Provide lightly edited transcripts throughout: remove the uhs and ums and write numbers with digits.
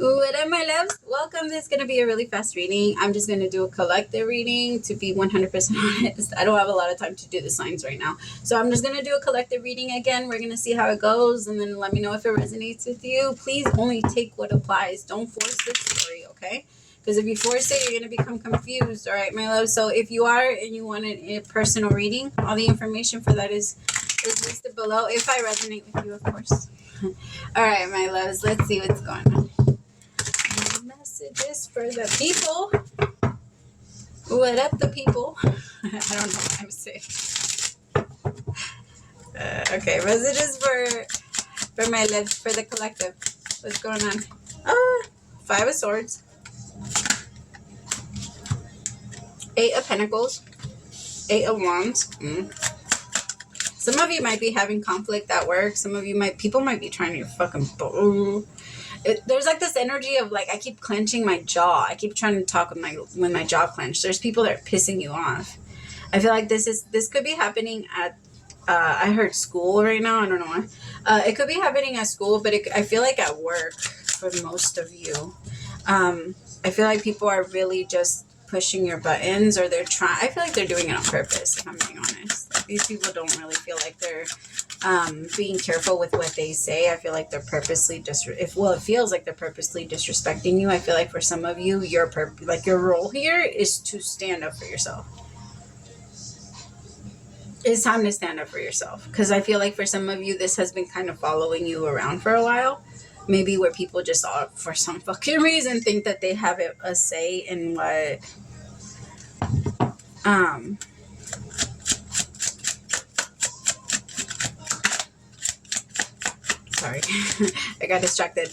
What up, my loves? Welcome. This is going to be a really fast reading. I'm just going to do a collective reading to be 100% honest. I don't have a lot of time to do the signs right now. So I'm just going to do a collective reading again. We're going to see how it goes and then let me know if it resonates with you. Please only take what applies. Don't force the story, okay? Because if you force it, you're going to become confused. All right, my loves? So if you are and you want a personal reading, all the information for that is listed below. If I resonate with you, of course. All right, my loves. Let's see what's going on. Messages for the people. What up, the people? I don't know what I'm saying. Okay, messages for my lips, for the collective. What's going on? 5 of Swords, 8 of Pentacles, 8 of Wands. Some of you might be having conflict at work. Some of you people might be trying to fucking there's like this energy of like I keep clenching my jaw. I keep trying to talk with my jaw clenched. There's people that are pissing you off. I feel like this could be happening at I heard school right now. I don't know why. It could be happening at school, but I feel like at work for most of you. I feel like people are really just pushing your buttons, or they're trying. I feel like they're doing it on purpose, if I'm being honest. Like, these people don't really feel like they're being careful with what they say. I feel like they're purposely it feels like they're purposely disrespecting you. I feel like for some of you, your role here is to stand up for yourself. It's time to stand up for yourself, because I feel like for some of you, this has been kind of following you around for a while. Maybe where people just for some fucking reason think that they have a say in what sorry. I got distracted.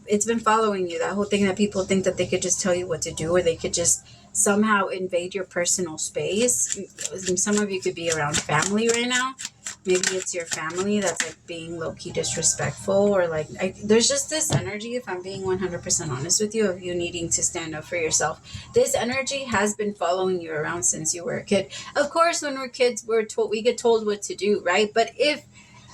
It's been following you, that whole thing that people think that they could just tell you what to do, or they could just somehow invade your personal space. Some of you could be around family right now. Maybe it's your family that's like being low-key disrespectful, or like there's just this energy, if I'm being 100% honest with you, of you needing to stand up for yourself. This energy has been following you around since you were a kid. Of course, when we're kids, we get told what to do, right? But if,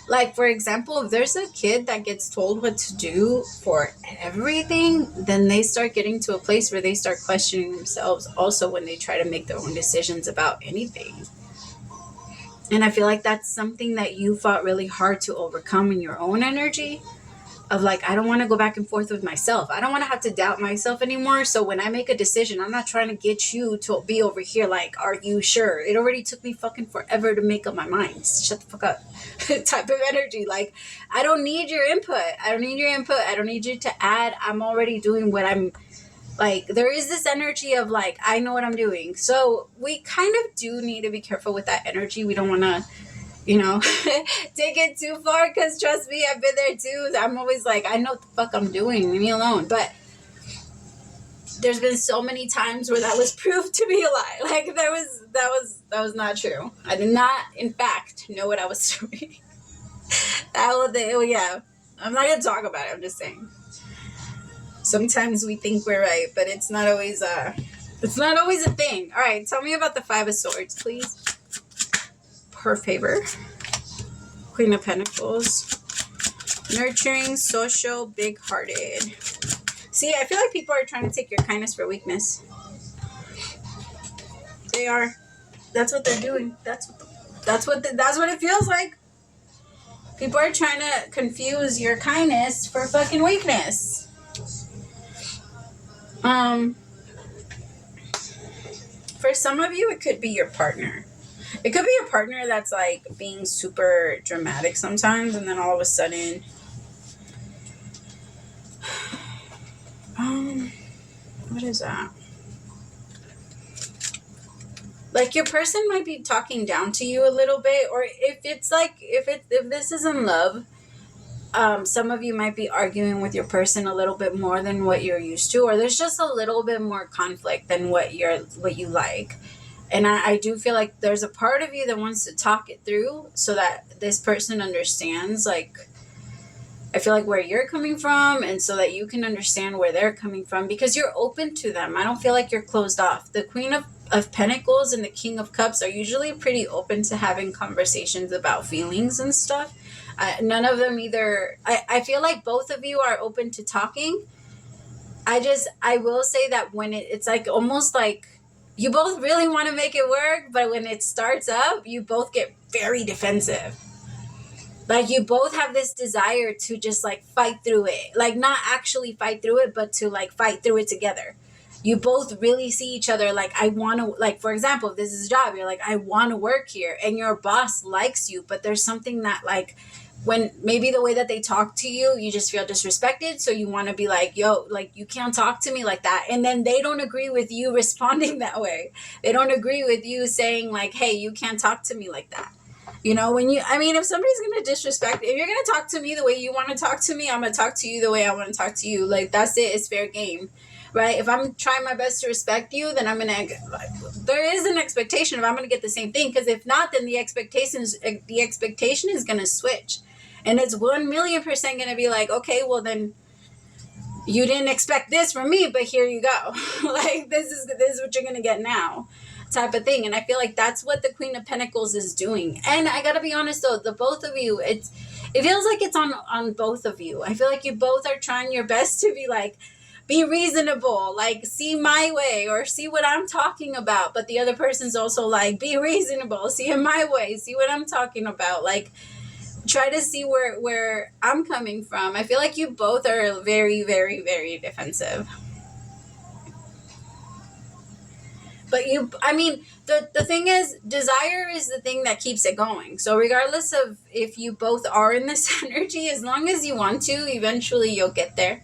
like, for example, if there's a kid that gets told what to do for everything, then they start getting to a place where they start questioning themselves also when they try to make their own decisions about anything. And I feel like that's something that you fought really hard to overcome in your own energy of like, I don't want to go back and forth with myself. I don't want to have to doubt myself anymore. So when I make a decision, I'm not trying to get you to be over here like, are you sure? It already took me fucking forever to make up my mind. Shut the fuck up type of energy. Like, I don't need your input. I don't need your input. I don't need you to add. I'm already doing what I'm like. There is this energy of like, I know what I'm doing. So we kind of do need to be careful with that energy. We don't want to, take it too far, because trust me, I've been there too. I'm always like, I know what the fuck I'm doing, leave me alone. But there's been so many times where that was proved to be a lie. Like, that was not true. I did not, in fact, know what I was doing. Yeah, I'm not gonna talk about it. I'm just saying. Sometimes we think we're right, but it's not always a thing. All right, tell me about the 5 of Swords, please. Per favor. Queen of Pentacles. Nurturing, social, big-hearted. See, I feel like people are trying to take your kindness for weakness. They are. That's what they're doing. That's what it feels like. People are trying to confuse your kindness for fucking weakness. For some of you, it could be your partner. It could be your partner that's like being super dramatic sometimes, and then all of a sudden, what is that? Like, your person might be talking down to you a little bit, or if this is in love, some of you might be arguing with your person a little bit more than what you're used to, or there's just a little bit more conflict than what you like. And I do feel like there's a part of you that wants to talk it through so that this person understands, like, I feel like where you're coming from, and so that you can understand where they're coming from, because you're open to them. I don't feel like you're closed off. The Queen of Pentacles and the King of Cups are usually pretty open to having conversations about feelings and stuff. None of them either. I feel like both of you are open to talking, I will say that when it's like almost like you both really want to make it work, but when it starts up, you both get very defensive. Like you both have this desire to just like fight through it, like not actually fight through it, but to like fight through it together. You both really see each other like, I want to, like, for example, if this is a job, you're like, I want to work here, and your boss likes you, but there's something that like, when maybe the way that they talk to you, you just feel disrespected, so you want to be like, yo, like, you can't talk to me like that, and then they don't agree with you responding that way. They don't agree with you saying like, hey, you can't talk to me like that. You know, when you, I mean, if somebody's going to disrespect, if you're going to talk to me the way you want to talk to me, I'm going to talk to you the way I want to talk to you. Like, that's it. It's fair game, right? If I'm trying my best to respect you, then I'm going to, like, there is an expectation if I'm going to get the same thing. Because if not, then the expectation is going to switch. And it's 1,000,000% going to be like, okay, well then you didn't expect this from me, but here you go. Like, this is what you're going to get now, type of thing. And I feel like that's what the Queen of Pentacles is doing. And I gotta be honest though, the both of you, it feels like it's on both of you. I feel like you both are trying your best to be like, be reasonable, like see my way or see what I'm talking about, but the other person's also like, be reasonable, see it my way, see what I'm talking about, like try to see where I'm coming from. I feel like you both are very, very, very defensive. But you, I mean, the thing is, desire is the thing that keeps it going. So regardless of if you both are in this energy, as long as you want to, eventually you'll get there.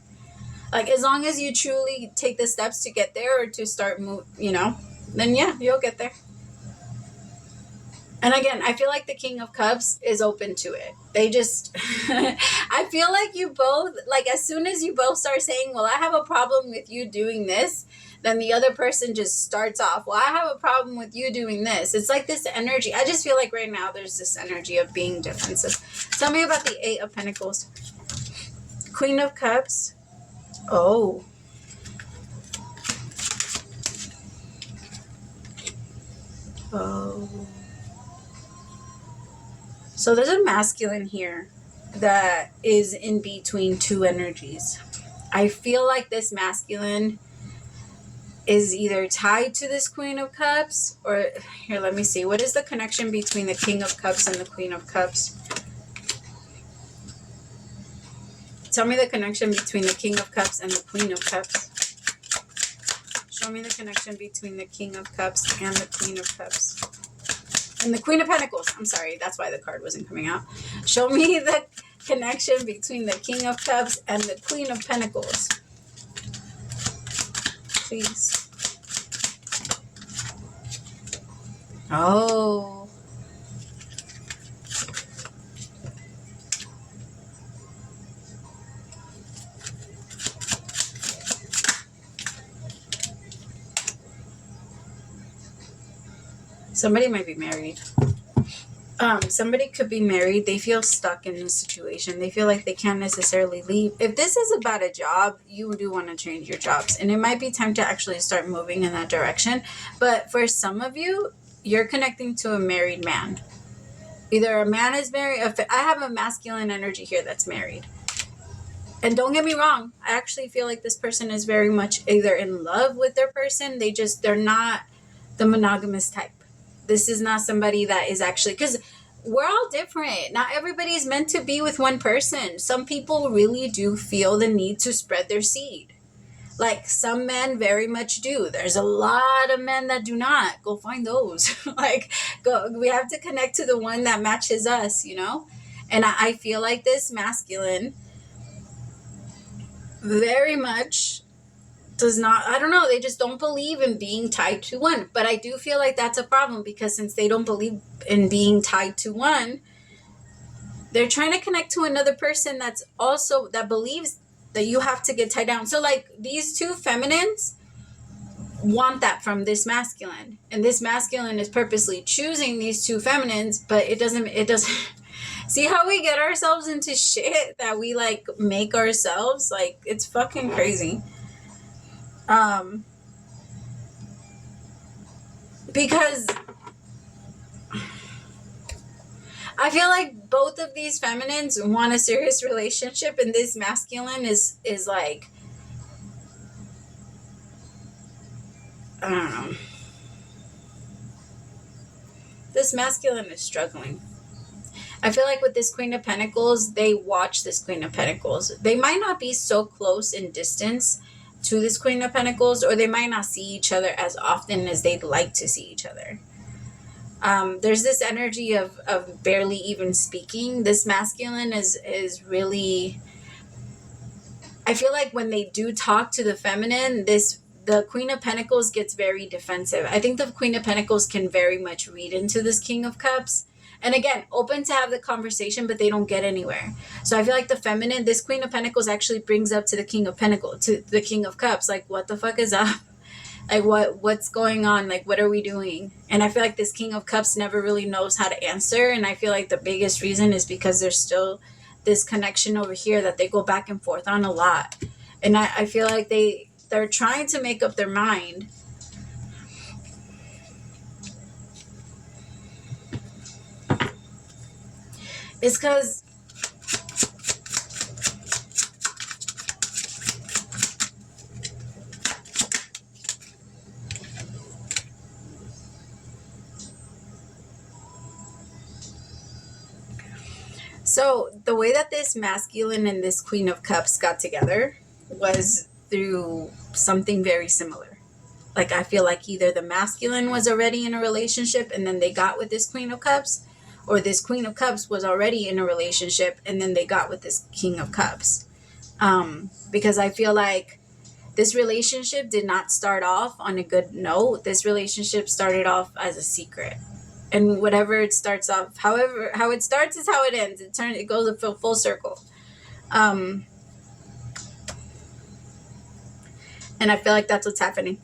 Like, as long as you truly take the steps to get there or to start you know, then yeah, you'll get there. And again, I feel like the King of Cups is open to it. They just, I feel like you both, like as soon as you both start saying, well, I have a problem with you doing this, then the other person just starts off, well, I have a problem with you doing this. It's like this energy. I just feel like right now there's this energy of being defensive. Tell me about the Eight of Pentacles. Queen of Cups. Oh. Oh. So there's a masculine here that is in between two energies. I feel like this masculine is either tied to this Queen of Cups, or here, let me see. What is the connection between the King of Cups and the Queen of Cups? Tell me the connection between the King of Cups and the Queen of Cups. Show me the connection between the King of Cups and the Queen of Cups. And the Queen of Pentacles. I'm sorry, that's why the card wasn't coming out. Show me the connection between the King of Cups and the Queen of Pentacles. Please. Oh. Somebody might be married. Somebody could be married. They feel stuck in this situation. They feel like they can't necessarily leave. If this is about a job, you do want to change your jobs. And it might be time to actually start moving in that direction. But for some of you, you're connecting to a married man. Either a man is married. I have a masculine energy here that's married. And don't get me wrong. I actually feel like this person is very much either in love with their person. They're not the monogamous type. This is not somebody that is actually, because we're all different. Not everybody is meant to be with one person. Some people really do feel the need to spread their seed. Like some men very much do. There's a lot of men that do not. Go find those. We have to connect to the one that matches us, you know? And I feel like this masculine very much does not, I don't know, they just don't believe in being tied to one. But I do feel like that's a problem, because since they don't believe in being tied to one, they're trying to connect to another person that believes that you have to get tied down. So like these two feminines want that from this masculine, and this masculine is purposely choosing these two feminines, but it doesn't see how we get ourselves into shit that we like make ourselves. Like, it's fucking crazy. Because I feel like both of these feminines want a serious relationship, and this masculine is like, I don't know. This masculine is struggling. I feel like with this Queen of Pentacles, they watch this Queen of Pentacles. They might not be so close in distance to this Queen of Pentacles, or they might not see each other as often as they'd like to see each other. There's this energy of barely even speaking. This masculine is really, I feel like when they do talk to the feminine, the Queen of Pentacles gets very defensive. I think the Queen of Pentacles can very much read into this King of Cups. And again, open to have the conversation, but they don't get anywhere. So I feel like the feminine, this Queen of Pentacles actually brings up to the King of Pentacles, to the King of Cups, like, what the fuck is up? Like, what's going on? Like, what are we doing? And I feel like this King of Cups never really knows how to answer. And I feel like the biggest reason is because there's still this connection over here that they go back and forth on a lot. And I feel like they're trying to make up their mind. It's because so the way that this masculine and this Queen of Cups got together was through something very similar. Like, I feel like either the masculine was already in a relationship and then they got with this Queen of Cups, or this Queen of Cups was already in a relationship and then they got with this King of Cups. Because I feel like this relationship did not start off on a good note. This relationship started off as a secret. And whatever it starts off, how it starts is how it ends. It goes a full circle. And I feel like that's what's happening.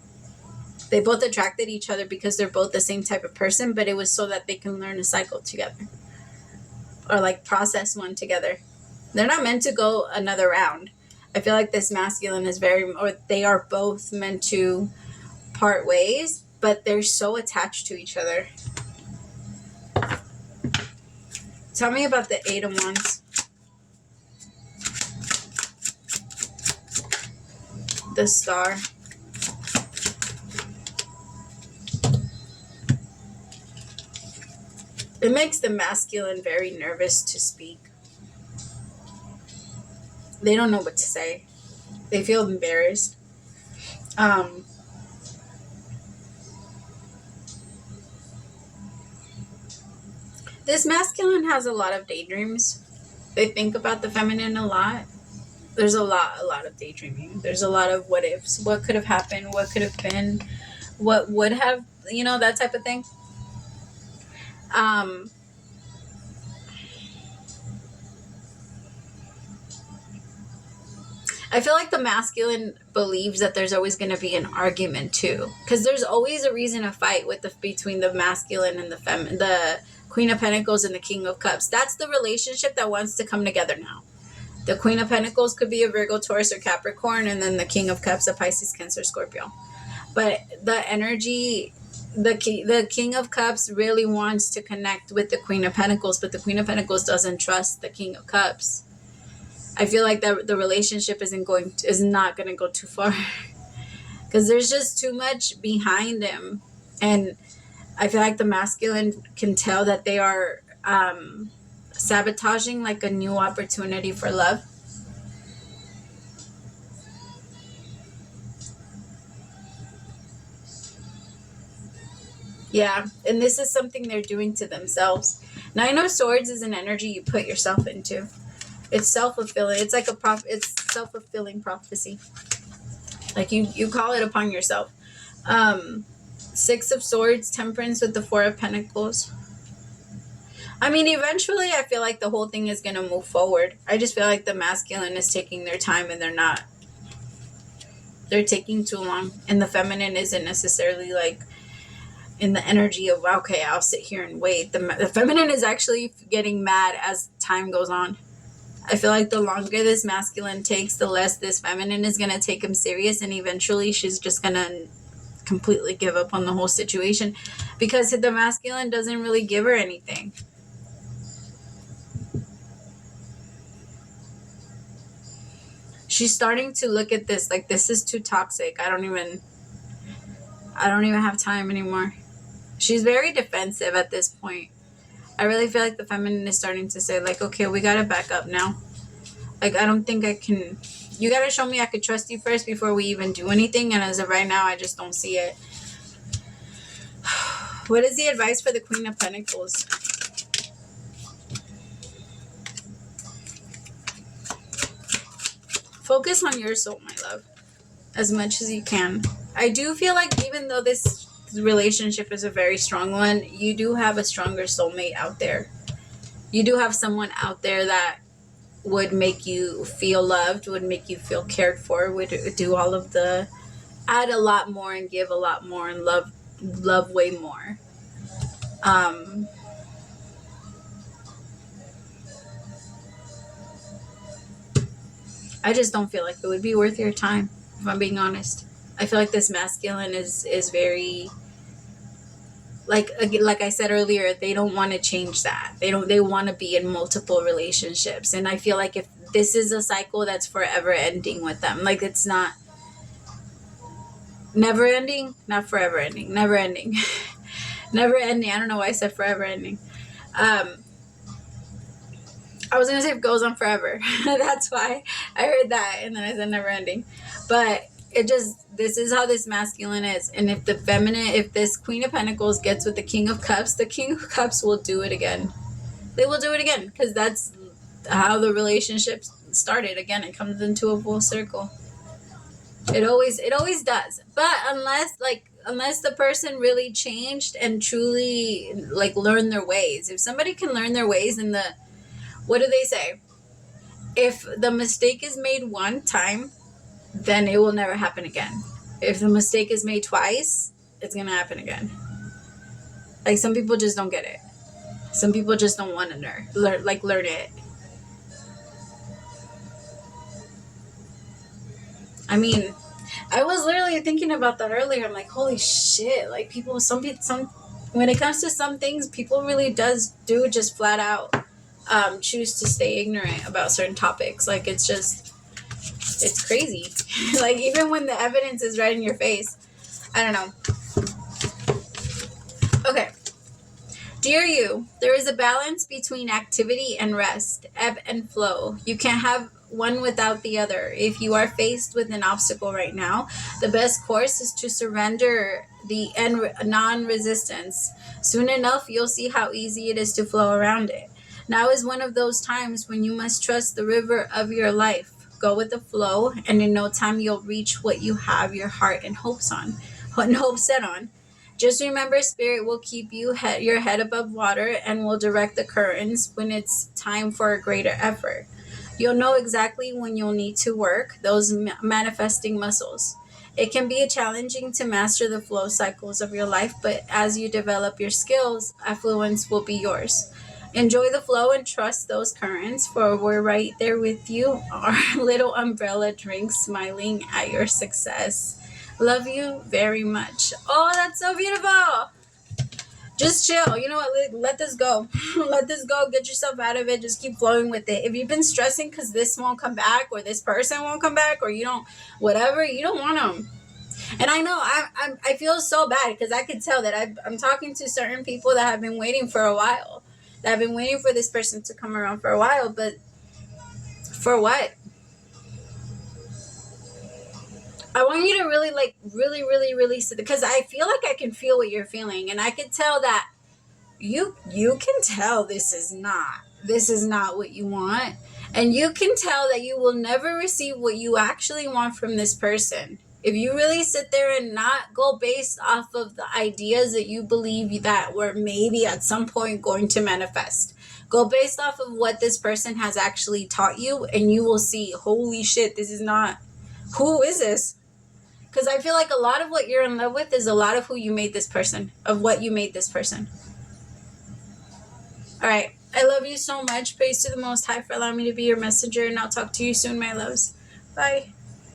They both attracted each other because they're both the same type of person, but it was so that they can learn a cycle together. Or like process one together. They're not meant to go another round. I feel like this masculine is they are both meant to part ways, but they're so attached to each other. Tell me about the Eight of Wands. The Star. It makes the masculine very nervous to speak. They don't know what to say. They feel embarrassed. This masculine has a lot of daydreams. They think about the feminine a lot. There's a lot of daydreaming. There's a lot of what ifs. What could have happened? What could have been? What would have, that type of thing. I feel like the masculine believes that there's always going to be an argument too, because there's always a reason to fight between the masculine and the Queen of Pentacles and the King of Cups. That's the relationship that wants to come together now. The Queen of Pentacles could be a Virgo, Taurus, or Capricorn, and then the King of Cups a Pisces, Cancer, Scorpio. But the energy, the King of Cups really wants to connect with the Queen of Pentacles, but the Queen of Pentacles doesn't trust the King of Cups. I feel like that the relationship is not going to go too far because there's just too much behind them. And I feel like the masculine can tell that they are sabotaging like a new opportunity for love. Yeah, and this is something they're doing to themselves. Nine of Swords is an energy you put yourself into. It's self-fulfilling. It's like it's self-fulfilling prophecy. Like you call it upon yourself. Six of Swords, Temperance with the Four of Pentacles. I mean, eventually I feel like the whole thing is going to move forward. I just feel like the masculine is taking their time and they're not. They're taking too long. And the feminine isn't necessarily like in the energy of, okay, I'll sit here and wait. The feminine is actually getting mad as time goes on. I feel like the longer this masculine takes, the less this feminine is going to take him serious. And eventually she's just going to completely give up on the whole situation because the masculine doesn't really give her anything. She's starting to look at this like, this is too toxic. I I don't even have time anymore. She's very defensive at this point. I really feel like the feminine is starting to say, like, okay, we gotta back up now. Like, I don't think I can. You gotta show me I could trust you first before we even do anything. And as of right now, I just don't see it. What is the advice for the Queen of Pentacles? Focus on your soul, my love, as much as you can. I do feel like even though this relationship is a very strong one, you do have a stronger soulmate out there. You do have someone out there that would make you feel loved, would make you feel cared for, would do all of the, add a lot more and give a lot more and love way more. I just don't feel like it would be worth your time, if I'm being honest. I feel like this masculine is very, like I said earlier, they don't want to change that. They want to be in multiple relationships. And I feel like if this is a cycle that's forever ending with them, like it's not never ending, not forever ending, never ending. Never ending. I don't know why I said forever ending. I was going to say it goes on forever. That's why I heard that. And then I said never ending. But it just, this is how this masculine is. And if the feminine, if this Queen of Pentacles gets with the King of Cups, the King of Cups will do it again. They will do it again. Because that's how the relationship started. Again, it comes into a full circle. It always does. But unless the person really changed and truly like learned their ways. If somebody can learn their ways and what do they say? If the mistake is made one time, then it will never happen again. If the mistake is made twice, it's going to happen again. Like some people just don't get it. Some people just don't want to learn it. I mean, I was literally thinking about that earlier. I'm like, holy shit. Like people, when it comes to some things, people really do just flat out choose to stay ignorant about certain topics. Like it's crazy. Like even when the evidence is right in your face. I don't know. Okay. Dear you, there is a balance between activity and rest, ebb and flow. You can't have one without the other. If you are faced with an obstacle right now, the best course is to surrender the non-resistance. Soon enough, you'll see how easy it is to flow around it. Now is one of those times when you must trust the river of your life. Go with the flow, and in no time you'll reach what you have your heart and hope set on. Just remember, Spirit will keep your head above water and will direct the currents when it's time for a greater effort. You'll know exactly when you'll need to work those manifesting muscles. It can be challenging to master the flow cycles of your life, but as you develop your skills, affluence will be yours. Enjoy the flow and trust those currents, for we're right there with you, our little umbrella drink, smiling at your success. Love you very much. Oh, that's so beautiful. Just chill. You know what? Let this go. Let this go. Get yourself out of it. Just keep flowing with it. If you've been stressing because this won't come back or this person won't come back or you don't, whatever, you don't want them. And I know I feel so bad because I could tell that I'm talking to certain people that have been waiting for a while. That have been waiting for this person to come around for a while. But for what? I want you to really, really sit, because I feel like I can feel what you're feeling, and I can tell that you can tell this is not what you want, and you can tell that you will never receive what you actually want from this person. If you really sit there and not go based off of the ideas that you believe that were maybe at some point going to manifest. Go based off of what this person has actually taught you, and you will see, holy shit, this is not, who is this? Because I feel like a lot of what you're in love with is a lot of who you made this person, of what you made this person. All right. I love you so much. Praise to the Most High for allowing me to be your messenger, and I'll talk to you soon, my loves. Bye.